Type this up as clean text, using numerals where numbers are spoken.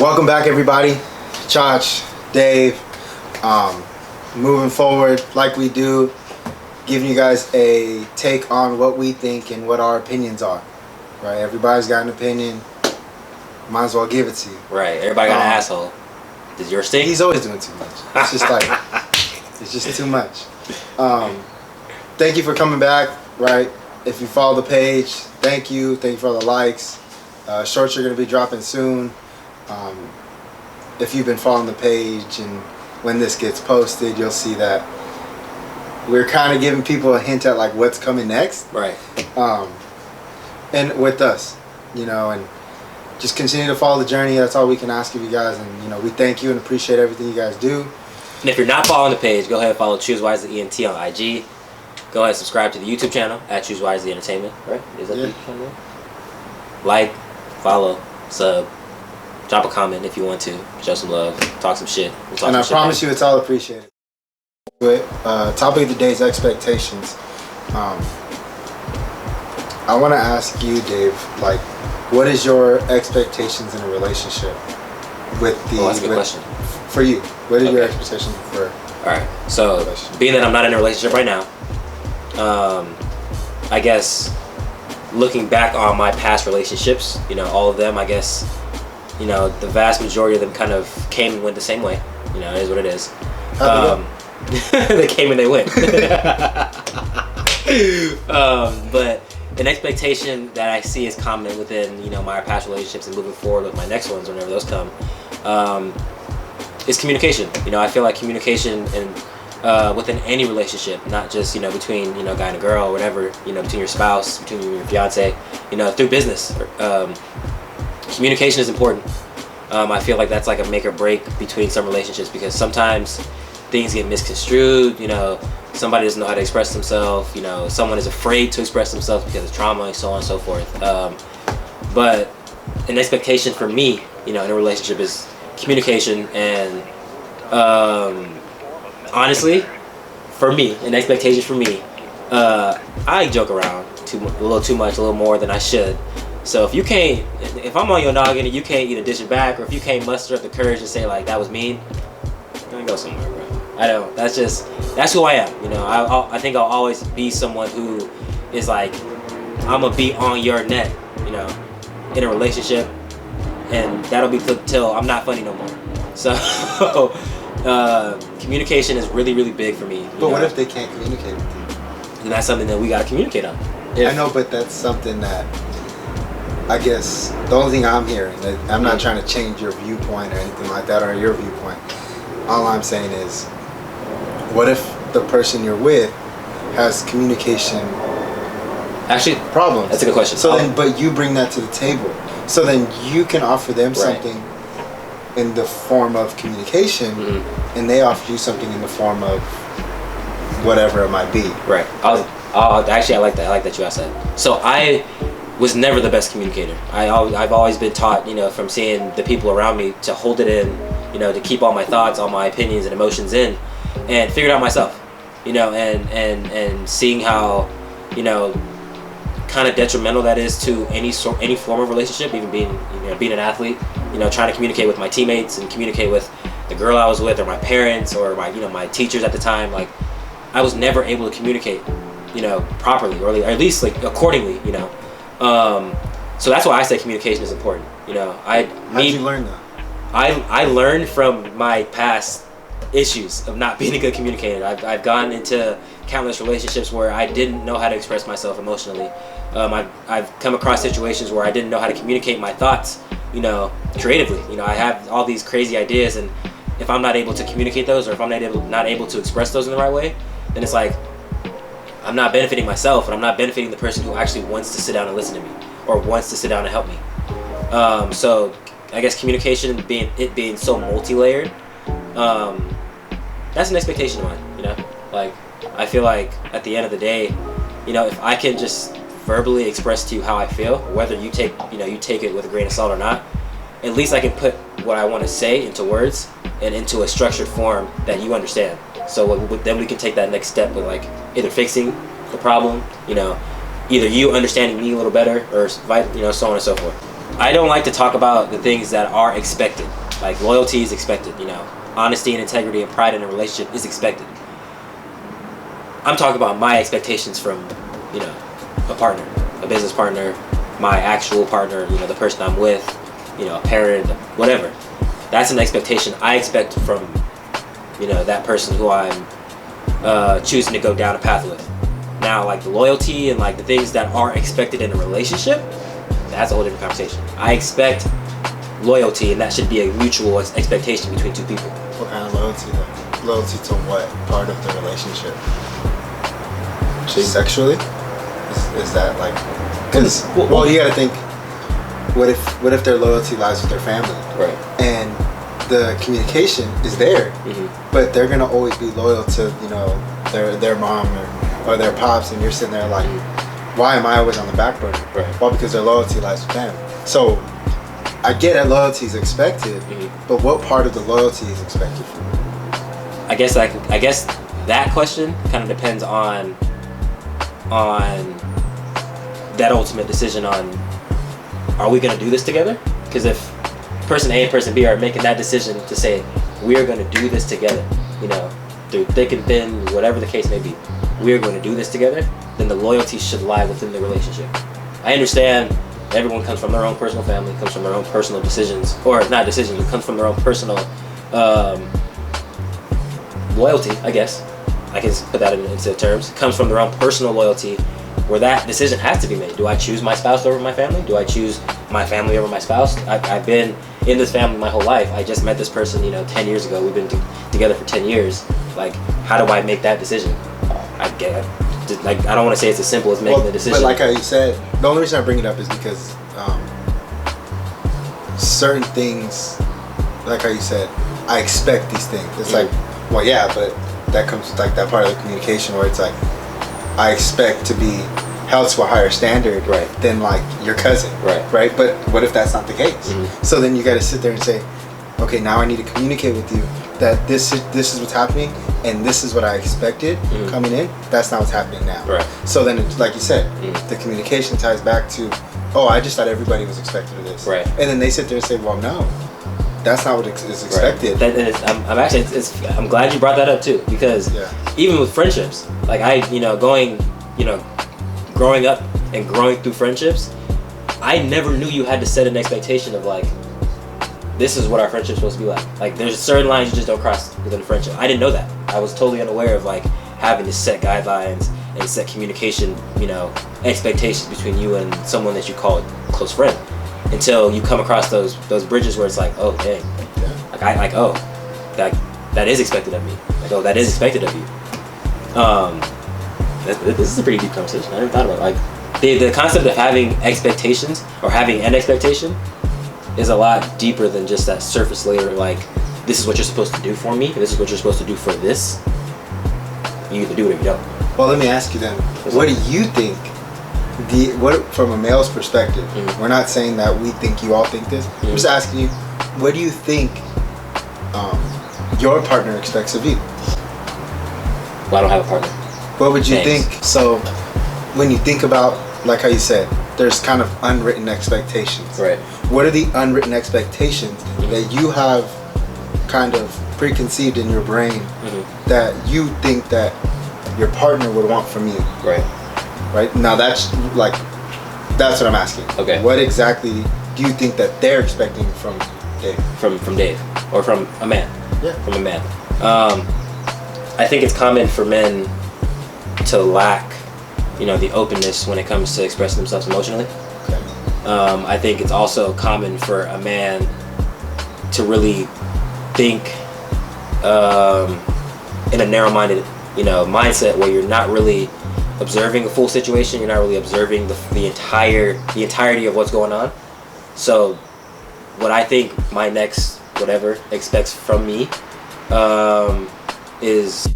Welcome back, everybody. Chach, Dave. Moving forward, like we do, giving you guys a take on what we think and what our opinions are. Right? Everybody's got an opinion. Might as well give it to you. Right. Everybody got an asshole. Does yours stink? He's always doing too much. It's just like, it's just too much. Thank you for coming back. Right? If you follow the page, thank you. Thank you for all the likes. Shorts are going to be dropping soon. If you've been following the page and when this gets posted, you'll see that we're kind of giving people a hint at like what's coming next. Right. And with us, you know, and just continue to follow the journey. That's all we can ask of you guys. And, you know, we thank you and appreciate everything you guys do. And if you're not following the page, go ahead and follow Choose Wisely ENT on IG. Go ahead and subscribe to the YouTube channel at Choose Wisely Entertainment. Right? Is that the YouTube channel? Like, follow, sub. Drop a comment if you want to. Show some love. Talk some shit. And I promise you it's all appreciated. Topic of the day is expectations. I want to ask you, Dave, like, what is your expectations in a relationship with the... that's a good question. For you. What are your expectations for... Alright, so being that I'm not in a relationship right now, I guess looking back on my past relationships, you know, all of them, I guess... You know, the vast majority of them kind of came and went the same way. You know, it is what it is. They came and they went. But an expectation that I see is common within, you know, my past relationships and moving forward with my next ones, whenever those come, is communication. You know, I feel like communication and within any relationship, not just, you know, between, you know, guy and a girl or whatever, you know, between your spouse, between your fiance, you know, through business. Communication is important. I feel like that's like a make or break between some relationships, because sometimes things get misconstrued. You know, somebody doesn't know how to express themselves. You know, someone is afraid to express themselves because of trauma and so on and so forth. But an expectation for me, you know, in a relationship is communication. And honestly, for me, an expectation for me, I joke around a little too much, a little more than I should. So if I'm on your noggin and you can't either dish it back, or if you can't muster up the courage to say like that was mean, I'm gonna go somewhere, bro. I don't. That's who I am. You know, I think I'll always be someone who is like, I'm gonna be on your neck. You know, in a relationship, and that'll be till I'm not funny no more. So communication is really, really big for me. But what if they can't communicate with you? Then that's something that we gotta communicate on. I know, but that's something that. I guess the only thing I'm hearing, I'm not trying to change your viewpoint or anything like that, or your viewpoint. All I'm saying is, what if the person you're with has communication problems? That's a good question. So then, but you bring that to the table. So then you can offer them something in the form of communication, and they offer you something in the form of whatever it might be. Right. Actually, I like that. I like that you asked that. So I was never the best communicator. I've always been taught, you know, from seeing the people around me to hold it in, you know, to keep all my thoughts, all my opinions and emotions in, and figure it out myself, you know, and seeing how, you know, kind of detrimental that is to any form of relationship, even being an athlete, you know, trying to communicate with my teammates and communicate with the girl I was with, or my parents, or my teachers at the time. Like, I was never able to communicate, you know, properly, or at least like accordingly, you know. So that's why I say communication is important. You know, How did you learn that? I learned from my past issues of not being a good communicator. I've gone into countless relationships where I didn't know how to express myself emotionally. I've come across situations where I didn't know how to communicate my thoughts, you know, creatively. You know, I have all these crazy ideas, and if I'm not able to communicate those, or if I'm not able to express those in the right way, then it's like, I'm not benefiting myself, and I'm not benefiting the person who actually wants to sit down and listen to me, or wants to sit down and help me. So I guess communication being so multi-layered, that's an expectation of mine, you know? Like, I feel like at the end of the day, you know, if I can just verbally express to you how I feel, whether you take it with a grain of salt or not, at least I can put what I want to say into words and into a structured form that you understand. So then we can take that next step with like either fixing the problem, you know, either you understanding me a little better, or you know, so on and so forth. I don't like to talk about the things that are expected. Like loyalty is expected, you know. Honesty and integrity and pride in a relationship is expected. I'm talking about my expectations from, you know, a partner, a business partner, my actual partner, you know, the person I'm with, you know, a parent, whatever. That's an expectation I expect from, you know, that person who I'm choosing to go down a path with. Now, like the loyalty and like the things that are expected in a relationship, that's a whole different conversation. I expect loyalty, and that should be a mutual expectation between two people. What kind of loyalty though? Loyalty to what part of the relationship? Sexually? Is that like? Because well, you got to think. What if their loyalty lies with their family? Right. And the communication is there, but they're gonna always be loyal to, you know, their mom or their pops, and you're sitting there like, why am I always on the back burner? Right. Well, because their loyalty lies with them. So I get that loyalty is expected, but what part of the loyalty is expected from you? I guess that question kind of depends on that ultimate decision on, are we going to do this together? Because if person A and person B are making that decision to say, we're going to do this together, you know, through thick and thin, whatever the case may be, we're going to do this together, then the loyalty should lie within the relationship. I understand everyone comes from their own personal family, comes from their own personal decisions, or not decisions, it comes from their own personal loyalty, I guess. I can put that into terms. It comes from their own personal loyalty, where that decision has to be made. Do I choose my spouse over my family? Do I choose my family over my spouse? I've been in this family my whole life. I just met this person, you know, 10 years ago. We've been together for 10 years. Like, how do I make that decision? I don't want to say it's as simple as making the decision. But like how you said, the only reason I bring it up is because certain things, like how you said, I expect these things. It's like, well, yeah, but that comes with like that part of the communication where it's like, I expect to be held to a higher standard than like your cousin, right? But what if that's not the case? So then you got to sit there and say, okay, now I need to communicate with you that this is what's happening, and this is what I expected coming in. That's not what's happening now. Right. So then, like you said, the communication ties back to, oh, I just thought everybody was expected of this, right? And then they sit there and say, well, no, that's not what is expected. Right. I'm glad you brought that up too, because even with friendships, like growing up and growing through friendships, I never knew you had to set an expectation of like, this is what our friendship's supposed to be like. Like, there's certain lines you just don't cross within a friendship. I didn't know that. I was totally unaware of like having to set guidelines and set communication, you know, expectations between you and someone that you call a close friend, until you come across those bridges where it's like, oh dang, like that is expected of me. Like, oh, that is expected of you. This is a pretty deep conversation. I never thought about it. Like the concept of having expectations or having an expectation is a lot deeper than just that surface layer. Like, this is what you're supposed to do for me. This is what you're supposed to do for this. You either do it or you don't. Well, let me ask you then. What do you think? From a male's perspective, we're not saying that we think you all think this. I'm just asking you, what do you think your partner expects of you? Well, I don't have a partner. What would you think? So, when you think about, like how you said, there's kind of unwritten expectations. Right. What are the unwritten expectations that you have kind of preconceived in your brain that you think that your partner would want from you? Right. Right? Now that's what I'm asking. Okay. What exactly do you think that they're expecting from Dave? From Dave, or from a man? Yeah. From a man. I think it's common for men to lack, you know, the openness when it comes to expressing themselves emotionally. Okay. I think it's also common for a man to really think in a narrow-minded, you know, mindset where you're not really observing a full situation. You're not really observing the entirety of what's going on. So, what I think my next whatever expects from me is